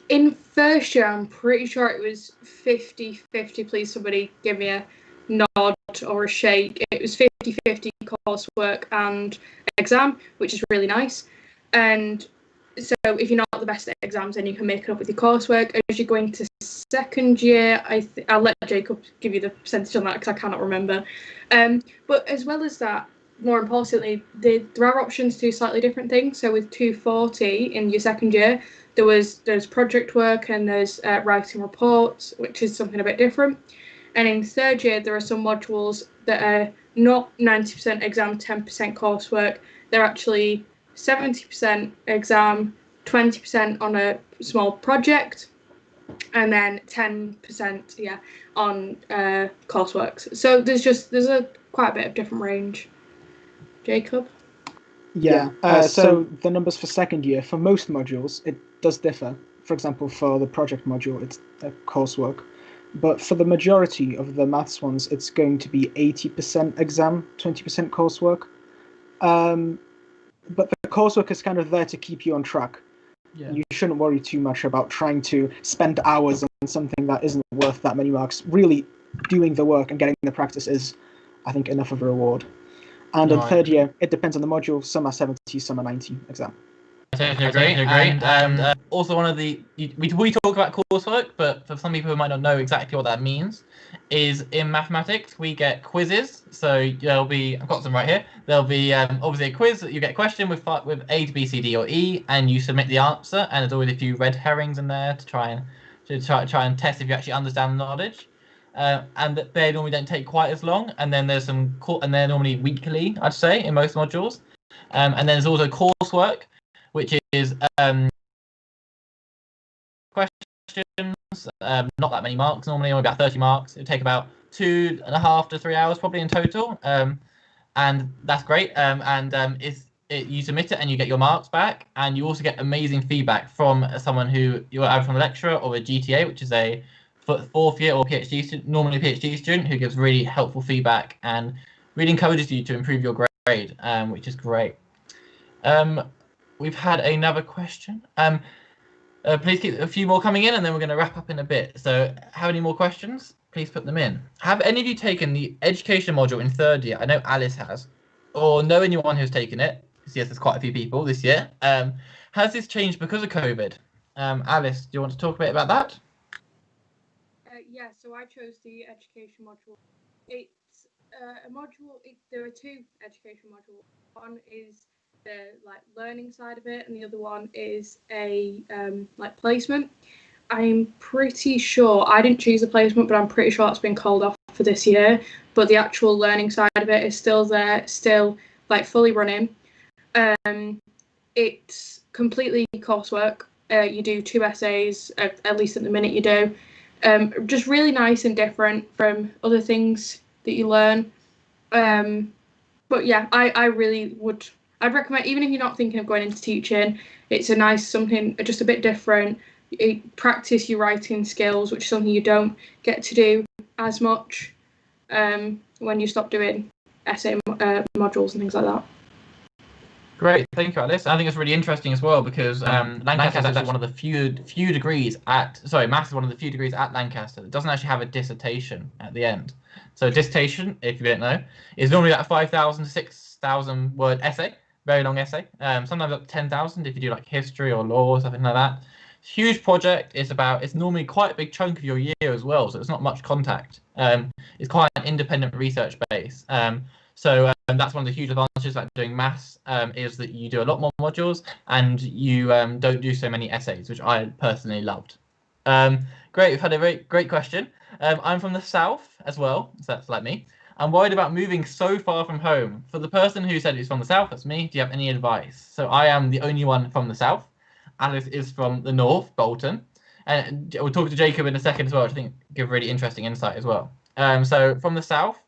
in first year, I'm pretty sure it was 50-50. Please, somebody give me a nod or a shake. It was 50-50 coursework and exam, which is really nice. And so if you're not the best at exams, then you can make it up with your coursework. As you go into second year, I'll let Jacob give you the percentage on that, because I cannot remember. But as well as that, more importantly, there are options to do slightly different things. So with 240 in your second year, there's project work and there's writing reports, which is something a bit different. And in third year, there are some modules that are not 90% exam, 10% coursework. They're actually 70% exam, 20% on a small project, and then 10% on coursework. So there's quite a bit of different range. Jacob? Yeah. So the numbers for second year, for most modules, it does differ. For example, for the project module, it's coursework. But for the majority of the maths ones, it's going to be 80% exam, 20% coursework. But the coursework is kind of there to keep you on track. Yeah. You shouldn't worry too much about trying to spend hours on something that isn't worth that many marks. Really, doing the work and getting the practice is, I think, enough of a reward. And in third year, it depends on the module. Some are 70, some are 90 exam. I totally agree. And also one of we talk about coursework, but for some people who might not know exactly what that means, is in mathematics we get quizzes. So there'll be, I've got some right here. There'll be obviously a quiz that you get a question with A to B, C, D, or E, and you submit the answer. And there's always a few red herrings in there to try and test if you actually understand the knowledge. And they normally don't take quite as long. And then there's and they're normally weekly, I'd say, in most modules. And then there's also coursework, which is questions, not that many marks normally, only about 30 marks. It would take about 2.5 to 3 hours probably in total, and that's great. You submit it and you get your marks back, and you also get amazing feedback from someone who you're either from a lecturer or a GTA, which is a fourth year or PhD student, normally a PhD student, who gives really helpful feedback and really encourages you to improve your grade, which is great. We've had another question. Please keep a few more coming in, and then we're going to wrap up in a bit. So, have any more questions? Please put them in. Have any of you taken the education module in third year? I know Alice has, or know anyone who's taken it? Yes, there's quite a few people this year. Has this changed because of COVID? Alice, do you want to talk a bit about that? Yeah, so I chose the education module. It's a module. There are two education modules. One is the learning side of it, and the other one is a placement. I'm pretty sure I didn't choose a placement, but I'm pretty sure that's been called off for this year. But the actual learning side of it is still there, still fully running. It's completely coursework. You do 2 essays, at least at the minute you do. Just really nice and different from other things that you learn. But yeah, I really would. I'd recommend, even if you're not thinking of going into teaching, it's a nice something just a bit different. You practice your writing skills, which is something you don't get to do as much when you stop doing essay modules and things like that. Great, thank you, Alice. I think it's really interesting as well because Lancaster is actually one of the few degrees at maths is one of the few degrees at Lancaster that doesn't actually have a dissertation at the end. So a dissertation, if you don't know, is normally like a 5,000 to 6,000 word essay, very long essay. Sometimes up to 10,000 if you do like history or law or something like that. Huge project. It's normally quite a big chunk of your year as well, so it's not much contact. It's quite an independent research base. So that's one of the huge advantages about doing maths, is that you do a lot more modules and you don't do so many essays, which I personally loved. Great, we've had a great question. I'm from the south as well, so that's like me. I'm worried about moving so far from home. For the person who said he's from the south, that's me. Do you have any advice? So I am the only one from the south. Alice is from the north, Bolton. And we'll talk to Jacob in a second as well, which I think give really interesting insight as well. So from the south,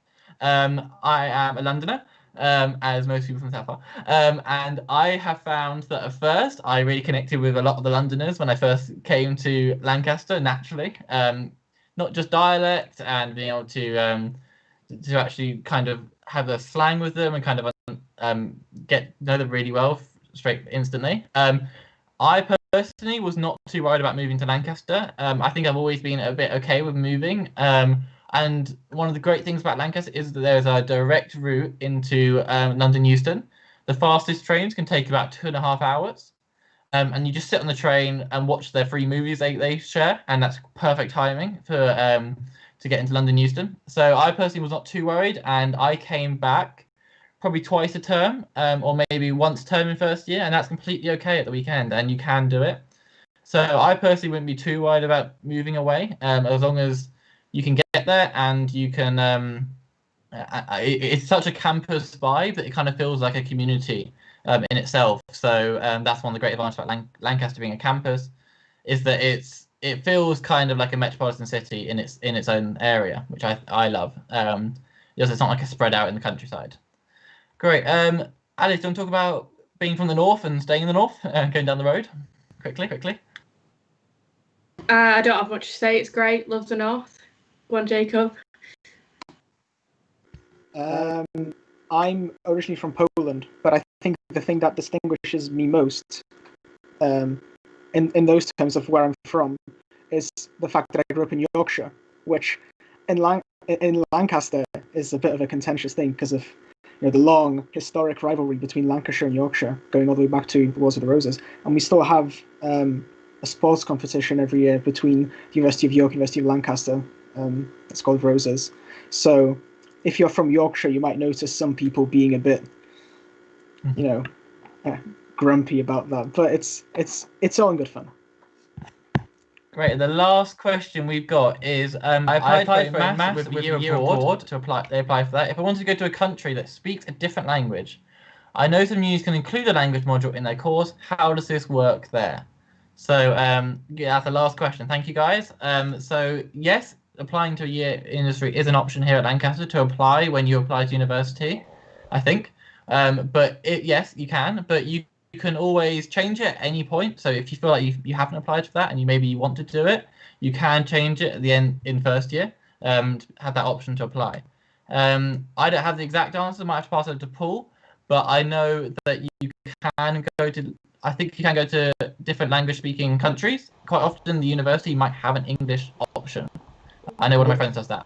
I am a Londoner, as most people from the south are. And I have found that at first I really connected with a lot of the Londoners when I first came to Lancaster naturally. Not just dialect and being able to actually kind of have a slang with them and kind of get know them really well straight instantly. I personally was not too worried about moving to Lancaster. I think I've always been a bit okay with moving. And one of the great things about Lancaster is that there's a direct route into London Euston. The fastest trains can take about 2.5 hours. And you just sit on the train and watch their free movies they share, and that's perfect timing for to get into London Euston. So I personally was not too worried, and I came back probably twice a term, or maybe once a term in first year, and that's completely okay at the weekend, and you can do it. So I personally wouldn't be too worried about moving away, as long as you can get there and you can. It's such a campus vibe that it kind of feels like a community in itself. So that's one of the great advantages about Lancaster being a campus, is that it feels kind of like a metropolitan city in its own area, which I love. Because it's not like a spread out in the countryside. Great. Alice, do you want to talk about being from the north and staying in the north and going down the road? Quickly. I don't have much to say. It's great. Love the north. Go on, Jacob. I'm originally from Poland, but I think the thing that distinguishes me most, in those terms of where I'm from, is the fact that I grew up in Yorkshire, which in Lancaster is a bit of a contentious thing because of the long historic rivalry between Lancashire and Yorkshire, going all the way back to the Wars of the Roses, and we still have a sports competition every year between the University of York and University of Lancaster. It's called Roses. So if you're from Yorkshire, you might notice some people being a bit, grumpy about that. But it's all in good fun. Great. The last question we've got is I applied for maths with a year abroad to apply. They apply for that. If I wanted to go to a country that speaks a different language, I know some unis can include a language module in their course. How does this work there? So yeah, that's the last question. Thank you, guys. So yes, applying to a year industry is an option here at Lancaster to apply when you apply to university, I think. Yes, you can, but you can always change it at any point. So if you feel like you haven't applied for that and you want to do it, you can change it at the end in first year. To have that option to apply. I don't have the exact answer. Might have to pass it to Paul, but I know that you can go to. I think you can go to different language-speaking countries. Quite often, the university might have an English option. I know one of my friends does that.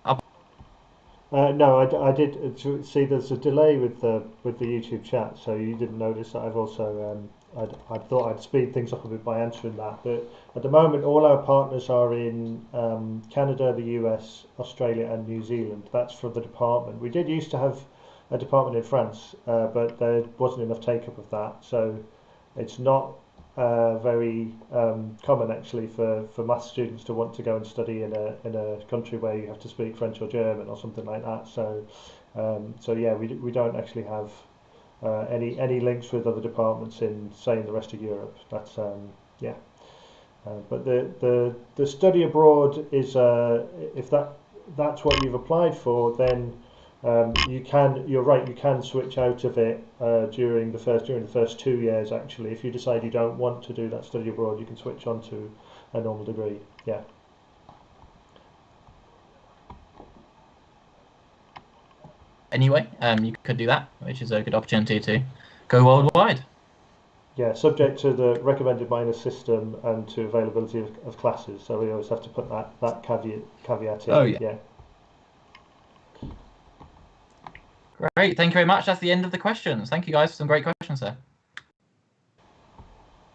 No, I did see there's a delay with the YouTube chat, so you didn't notice that I've also I thought I'd speed things up a bit by answering that. But at the moment, all our partners are in Canada, the US, Australia, and New Zealand. That's for the department. We did used to have a department in France, but there wasn't enough take up of that, so it's not very common actually for maths students to want to go and study in a country where you have to speak French or German or something like that. So yeah, we don't actually have any links with other departments in, say, in the rest of Europe. That's yeah. But the study abroad is if that's what you've applied for, then you're right, you can switch out of it during the first 2 years. Actually, if you decide you don't want to do that study abroad, you can switch on to a normal degree. Yeah. Anyway, you could do that, which is a good opportunity to go worldwide. Yeah, subject to the recommended minor system and to availability of classes. So we always have to put that caveat in. Oh yeah. Yeah. Great. Thank you very much. That's the end of the questions. Thank you, guys, for some great questions there.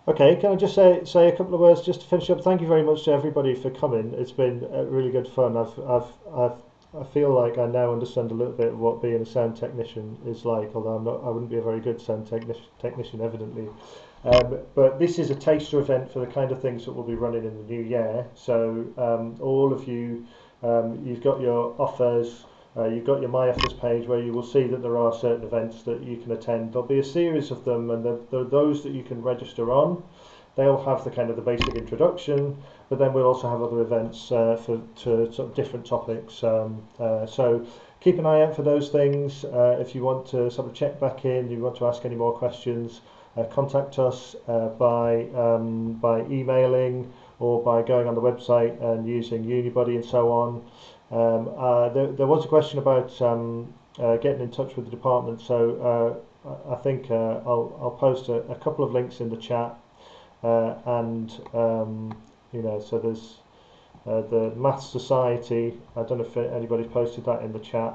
Okay, can I just say a couple of words just to finish up? Thank you very much to everybody for coming. It's been really good fun. I feel like I now understand a little bit of what being a sound technician is like, although I wouldn't be a very good sound technician, evidently. But this is a taster event for the kind of things that we'll be running in the new year. So all of you, you've got your offers. You've got your My Offers page where you will see that there are certain events that you can attend. There'll be a series of them, and there are those that you can register on. They'll have the kind of the basic introduction, but then we'll also have other events to sort of different topics. So keep an eye out for those things. If you want to sort of check back in, you want to ask any more questions, contact us by emailing or by going on the website and using Unibody and so on. There was a question about getting in touch with the department, so I think I'll post a couple of links in the chat, and so there's the Maths Society. I don't know if anybody's posted that in the chat.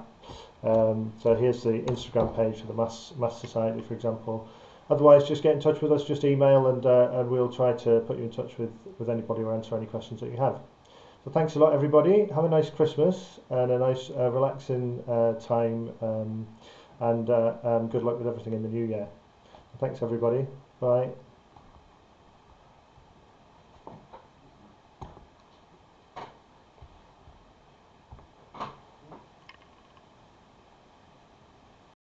So here's the Instagram page for the Maths Society, for example. Otherwise, just get in touch with us, just email, and we'll try to put you in touch with anybody or answer any questions that you have. So thanks a lot, everybody. Have a nice Christmas and a nice relaxing time, and good luck with everything in the new year. Thanks, everybody. Bye.